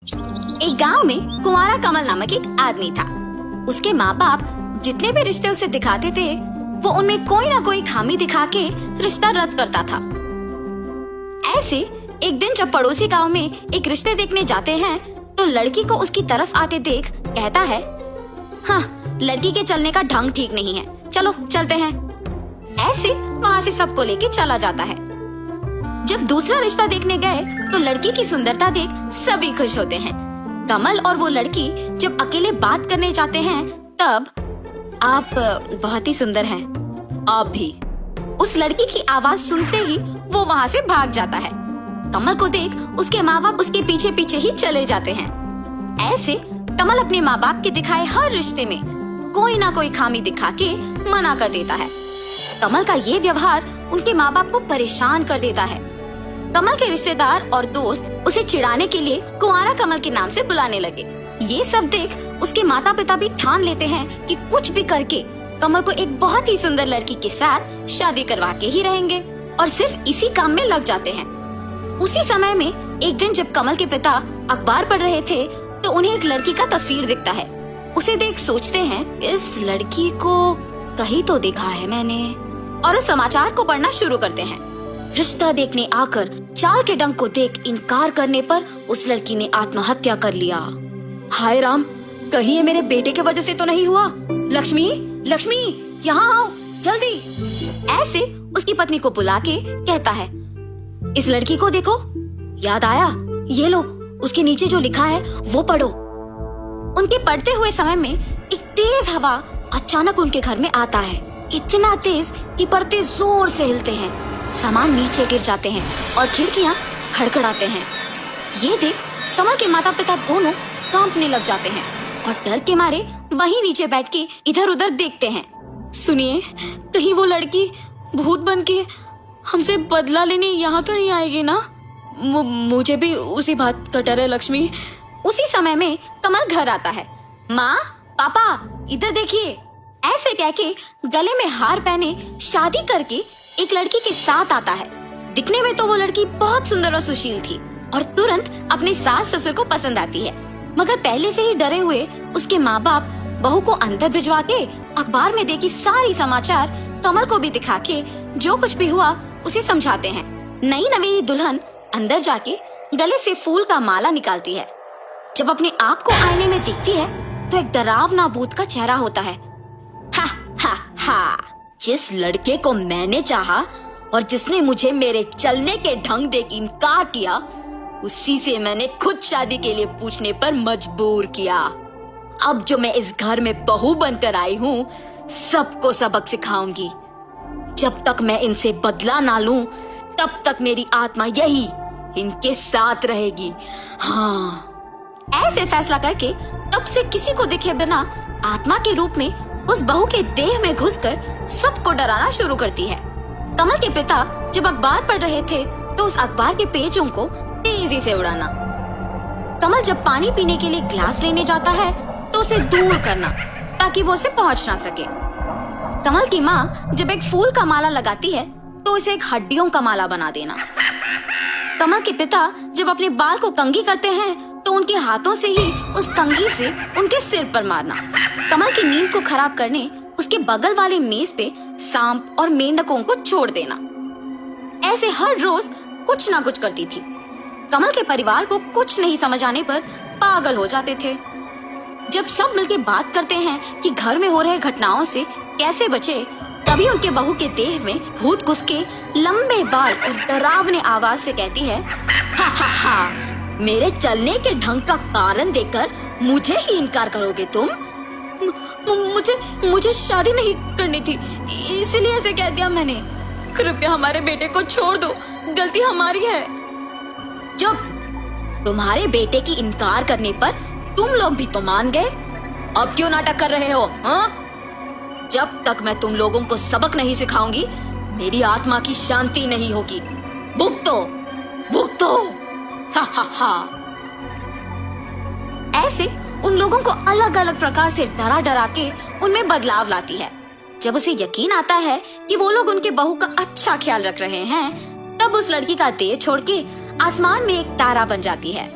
एक गांव में कुंवारा कमल नामक एक आदमी था। उसके माँ बाप जितने भी रिश्ते उसे दिखाते थे वो उनमें कोई ना कोई खामी दिखा के रिश्ता रद्द करता था। ऐसे एक दिन जब पड़ोसी गांव में एक रिश्ते देखने जाते हैं तो लड़की को उसकी तरफ आते देख कहता है, हाँ, लड़की के चलने का ढंग ठीक नहीं है, चलो चलते हैं। ऐसे वहाँ से सबको लेके चला जाता है। जब दूसरा रिश्ता देखने गए तो लड़की की सुंदरता देख सभी खुश होते हैं। कमल और वो लड़की जब अकेले बात करने जाते हैं तब, आप बहुत ही सुंदर हैं, आप भी। उस लड़की की आवाज सुनते ही वो वहाँ से भाग जाता है। कमल को देख उसके माँ बाप उसके पीछे पीछे ही चले जाते हैं। ऐसे कमल अपने माँ बाप के दिखाए हर रिश्ते में कोई ना कोई खामी दिखा के मना कर देता है। कमल का ये व्यवहार उनके माँ बाप को परेशान कर देता है। कमल के रिश्तेदार और दोस्त उसे चिढ़ाने के लिए कुंवारा कमल के नाम से बुलाने लगे। ये सब देख उसके माता पिता भी ठान लेते हैं कि कुछ भी करके कमल को एक बहुत ही सुंदर लड़की के साथ शादी करवा के ही रहेंगे, और सिर्फ इसी काम में लग जाते हैं। उसी समय में एक दिन जब कमल के पिता अखबार पढ़ रहे थे तो उन्हें एक लड़की का तस्वीर दिखता है। उसे देख सोचते हैं, इस लड़की को कहीं तो देखा है मैंने, और उस समाचार को पढ़ना शुरू करते हैं। रिश्ता देखने आकर चाल के डंग को देख इनकार करने पर उस लड़की ने आत्महत्या कर लिया। हाय राम, कहीं ये मेरे बेटे के वजह से तो नहीं हुआ। लक्ष्मी, लक्ष्मी, यहाँ आओ जल्दी। ऐसे उसकी पत्नी को बुला के कहता है, इस लड़की को देखो, याद आया, ये लो, उसके नीचे जो लिखा है वो पढ़ो। उनके पढ़ते हुए समय में एक तेज हवा अचानक उनके घर में आता है। इतना तेज कि पर्दे जोर से हिलते हैं, सामान नीचे गिर जाते हैं और खिड़कियां खड़खड़ाते हैं। ये देख कमल के माता पिता दोनों कांपने लग जाते हैं और डर के मारे वहीं नीचे बैठ के इधर उधर देखते हैं। सुनिए, कहीं वो लड़की भूत बन के हमसे बदला लेने यहाँ तो नहीं आएगी ना? मुझे भी उसी बात का डर है लक्ष्मी। उसी समय में कमल घर आता है। माँ, पापा, इधर देखिए। ऐसे कह के गले में हार पहने शादी करके एक लड़की के साथ आता है। दिखने में तो वो लड़की बहुत सुंदर और सुशील थी और तुरंत अपने सास ससुर को पसंद आती है, मगर पहले से ही डरे हुए उसके माँ बाप बहू को अंदर भिजवा के अखबार में देखी सारी समाचार कमल को भी दिखा के जो कुछ भी हुआ उसे समझाते हैं। नई नवेली दुल्हन अंदर जाके गले से फूल का माला निकालती है। जब अपने आप को आईने में देखती है तो एक डरावना भूत का चेहरा होता है। हा हा हा, जिस लड़के को मैंने चाहा और जिसने मुझे मेरे चलने के ढंग देख इनकार किया, उसी से मैंने खुद शादी के लिए पूछने पर मजबूर किया। अब जो मैं इस घर में बहू बनकर आई हूँ, सबको सबक सिखाऊंगी। जब तक मैं इनसे बदला ना लूं, तब तक मेरी आत्मा यही इनके साथ रहेगी। हाँ। ऐसे फैसला करके तब से किसी को दिखे बिना आत्मा के रूप में उस बहू के देह में घुसकर सबको डराना शुरू करती है। कमल के पिता जब अखबार पढ़ रहे थे तो उस अखबार के पेजों को तेजी से उड़ाना। कमल जब पानी पीने के लिए ग्लास लेने जाता है तो उसे दूर करना ताकि वो उसे पहुंच ना सके। कमल की माँ जब एक फूल का माला लगाती है तो उसे एक हड्डियों का माला बना देना। कमल के पिता जब अपने बाल को कंघी करते हैं तो उनके हाथों से ही उस कंघी से उनके सिर पर मारना। कमल की नींद को खराब करने उसके बगल वाले मेज पे सांप और मेंढकों को छोड़ देना। ऐसे हर रोज कुछ ना कुछ करती थी। कमल के परिवार को कुछ नहीं समझ आने पर पागल हो जाते थे। जब सब मिलके बात करते हैं कि घर में हो रहे घटनाओं से कैसे बचे, तभी उनके बहू के देह में भूत घुस के लंबे बाल और डरावने आवाज से कहती है, हा हा हा, मेरे चलने के ढंग का कारण देकर मुझे ही इनकार करोगे तुम? मुझे शादी नहीं करनी थी, इसीलिए ऐसे कह दिया मैंने। कृपया हमारे बेटे को छोड़ दो, गलती हमारी है। जब तुम्हारे बेटे की इनकार करने पर तुम लोग भी तो मान गए, अब क्यों नाटक कर रहे हो? हाँ? जब तक मैं तुम लोगों को सबक नहीं सिखाऊंगी, मेरी आत्मा की शांति नहीं होगी। भुगतो, भुगतो। हा हा हा। ऐसे उन लोगों को अलग अलग प्रकार से डरा डरा के उनमें बदलाव लाती है। जब उसे यकीन आता है कि वो लोग उनके बहू का अच्छा ख्याल रख रहे हैं, तब उस लड़की का देह छोड़ के आसमान में एक तारा बन जाती है।